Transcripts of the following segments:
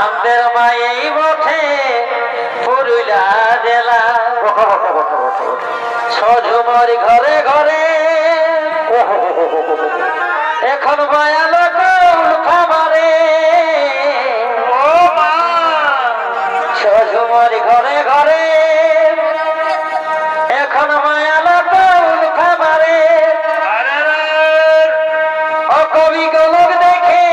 আমাদের মায়েই বটে পুরুলিয়া জেলা সজুমরি ঘরে ঘরে এখন মায়ালো খাবারে সজুমরি ঘরে ঘরে এখন মায়ালো খাবারে ও কবি গোলক দেখে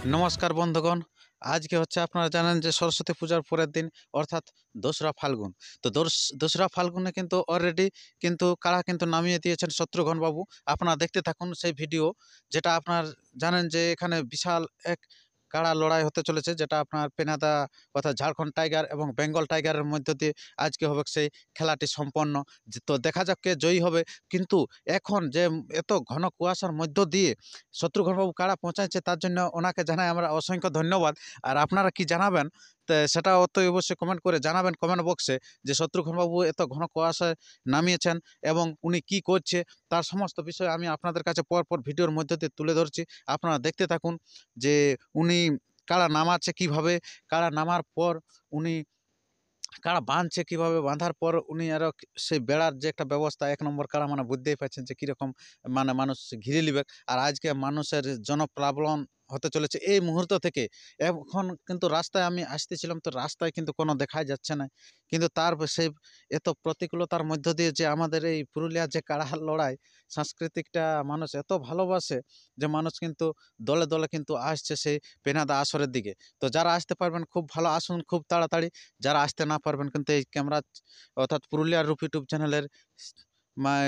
नमस्कार बंधुगण आज के होच्छे आपनारा जानेन जे सरस्वती पूजार परेर दिन अर्थात दोसरा फाल्गुन तो दोसरा फाल्गुने किन्तु अलरेडी किन्तु काड़ा किन्तु नामिये दिएछेन शत्रुघ्न बाबू आपनारा देखते थाकुन सेई भिडियो जेटा आपनारा जानेन जे एखाने विशाल एक काड़ा लड़ाई होते चलेছে যেটা আপনার পেনাদা অর্থাৎ ঝাড়খণ্ড টাইগার এবং বেঙ্গল টাইগারের মধ্য দিয়ে আজকে হবে সেই খেলাটি সম্পন্ন তো দেখা যাক কে জয়ী হবে কিন্তু এখন যে এত ঘন কুয়াশার মধ্য দিয়ে শত্রুঘ্নবাবু কাড়া পৌঁছাচ্ছে তার জন্য ওনাকে জানাই আমরা অসংখ্য ধন্যবাদ আর আপনারা কি জানাবেন তো সেটা অবশ্যই কমেন্ট করে জানাবেন কমেন্ট বক্সে যে শত্রুঘ্নবাবু এত ঘন কুয়াশায় নামিয়েছেন এবং উনি কি করছে তার সমস্ত বিষয় আমি আপনাদের কাছে পরপর ভিডিওর মধ্য দিয়ে তুলে ধরছি আপনারা দেখতে থাকুন যে উনি কাড়া নামাচ্ছে কিভাবে কাড়া নামার পর উনি কাড়া বাঁধছে কিভাবে বাঁধার পর উনি আরো সেই বেড়ার যে একটা ব্যবস্থা এক নম্বর কাড়া মানে বুঝতেই পারছেন যে কীরকম মানে মানুষ ঘিরে নিবে আর আজকে মানুষের জনপ্লাবন হতে চলেছে এই মুহূর্ত থেকে এখন কিন্তু রাস্তায় আমি আসতেছিলাম তো রাস্তায় কিন্তু কোনো দেখাই যাচ্ছে না কিন্তু তার সেই এত প্রতিকূলতার মধ্য দিয়ে যে আমাদের এই পুরুলিয়ার যে কাড়া লড়াই সাংস্কৃতিকটা মানুষ এত ভালোবাসে যে মানুষ কিন্তু দলে দলে কিন্তু আসছে সেই পেনাদা আসরের দিকে তো যারা আসতে পারবেন খুব ভালো আসুন খুব তাড়াতাড়ি যারা আসতে না পারবেন কিন্তু এই ক্যামেরা অর্থাৎ পুরুলিয়ার রূপ ইউটিউব চ্যানেলের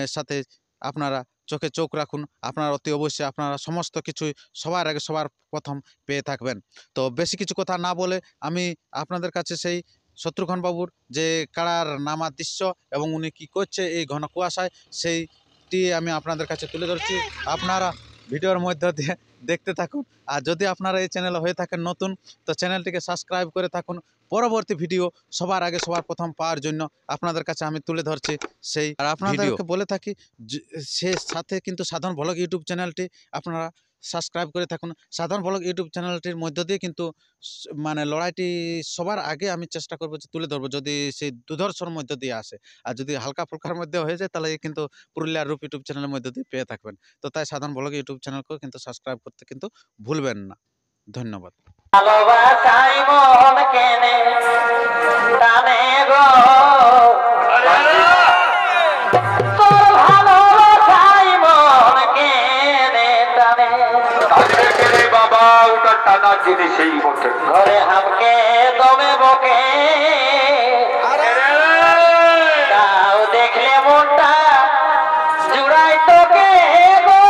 সাথে আপনারা চোখে চোখ রাখুন আপনারা অতি অবশ্যই আপনারা সমস্ত কিছুই সবার আগে সবার প্রথম পেয়ে থাকবেন তো বেশি কিছু কথা না বলে আমি আপনাদের কাছে সেই শত্রুঘ্নবাবুর যে কাড়ার নামার দৃশ্য এবং উনি কী করছে এই ঘন কুয়াশায় সেইটি আমি আপনাদের কাছে তুলে ধরছি আপনারা ভিডিওর মধ্যে দিয়ে দেখতে থাকুন আর যদি আপনারা এই চ্যানেলে হয়ে থাকেন নতুন তো চ্যানেলটিকে সাবস্ক্রাইব করে থাকুন পরবর্তী ভিডিও সবার আগে সবার প্রথম পাওয়ার জন্য আপনাদের কাছে আমি তুলে ধরছি সেই আর আপনাদেরকে বলে থাকি সে সাথে কিন্তু সাধারণ ব্লগ ইউটিউব চ্যানেলটি আপনারা সাবস্ক্রাইব করে থাকুন সাধারণ ব্লগ ইউটিউব চ্যানেলটির মধ্য দিয়ে কিন্তু মানে লড়াইটি সবার আগে আমি চেষ্টা করবো যে তুলে ধরবো যদি সেই দুর্ধর্ষর মধ্য দিয়ে আসে আর যদি হালকা ফুলকার মধ্যে হয়ে যায় তাহলে কিন্তু পুরুলিয়ার রূপ ইউটিউব চ্যানেলের মধ্য দিয়ে পেয়ে থাকবেন তো তাই সাধারণ ব্লগ ইউটিউব চ্যানেলকেও কিন্তু সাবস্ক্রাইব করতে কিন্তু ভুলবেন না ধন্যবাদ ভালোবাসাই মন কেনে টানে গো তোর ভালোবাসাই মন কেনে টানে বাবা ওটা টানা জিনিসই বটে ঘরে হামকে দমে বকে তাও দেখলে মনটা জুড়াই তোকে গো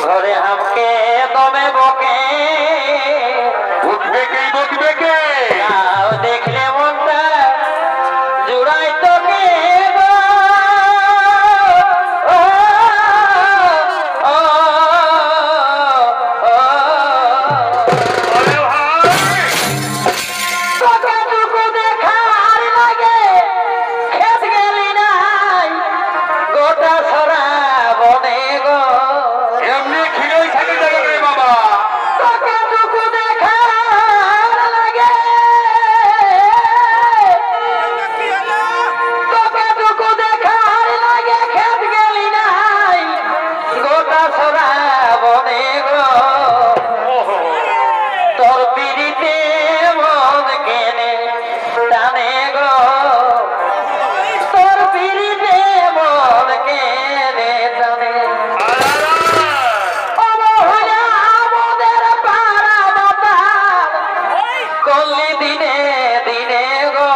ঘরে হামকে দমে বকে উঠবে কে বকবে কে তাও দেখলে মনটা জুড়াই তোকে গো তোকেটুকু দেখার লাগে খেত গেলি নাই গোটা ছড়া বনে গো এমনি খিরেই থাকে যাবে বাবা তোকেটুকু দেখার লাগে তোকেটুকু দেখার লাগে খেত গেলি নাই গোটা ছড়া বনে গো তোর পিড়িতে মন কেনে টানে গো তোর পিড়িতে মন কেনে টানে অবহেলা আমাদের পাড়া বাতার কল্লি দিনে দিনে গো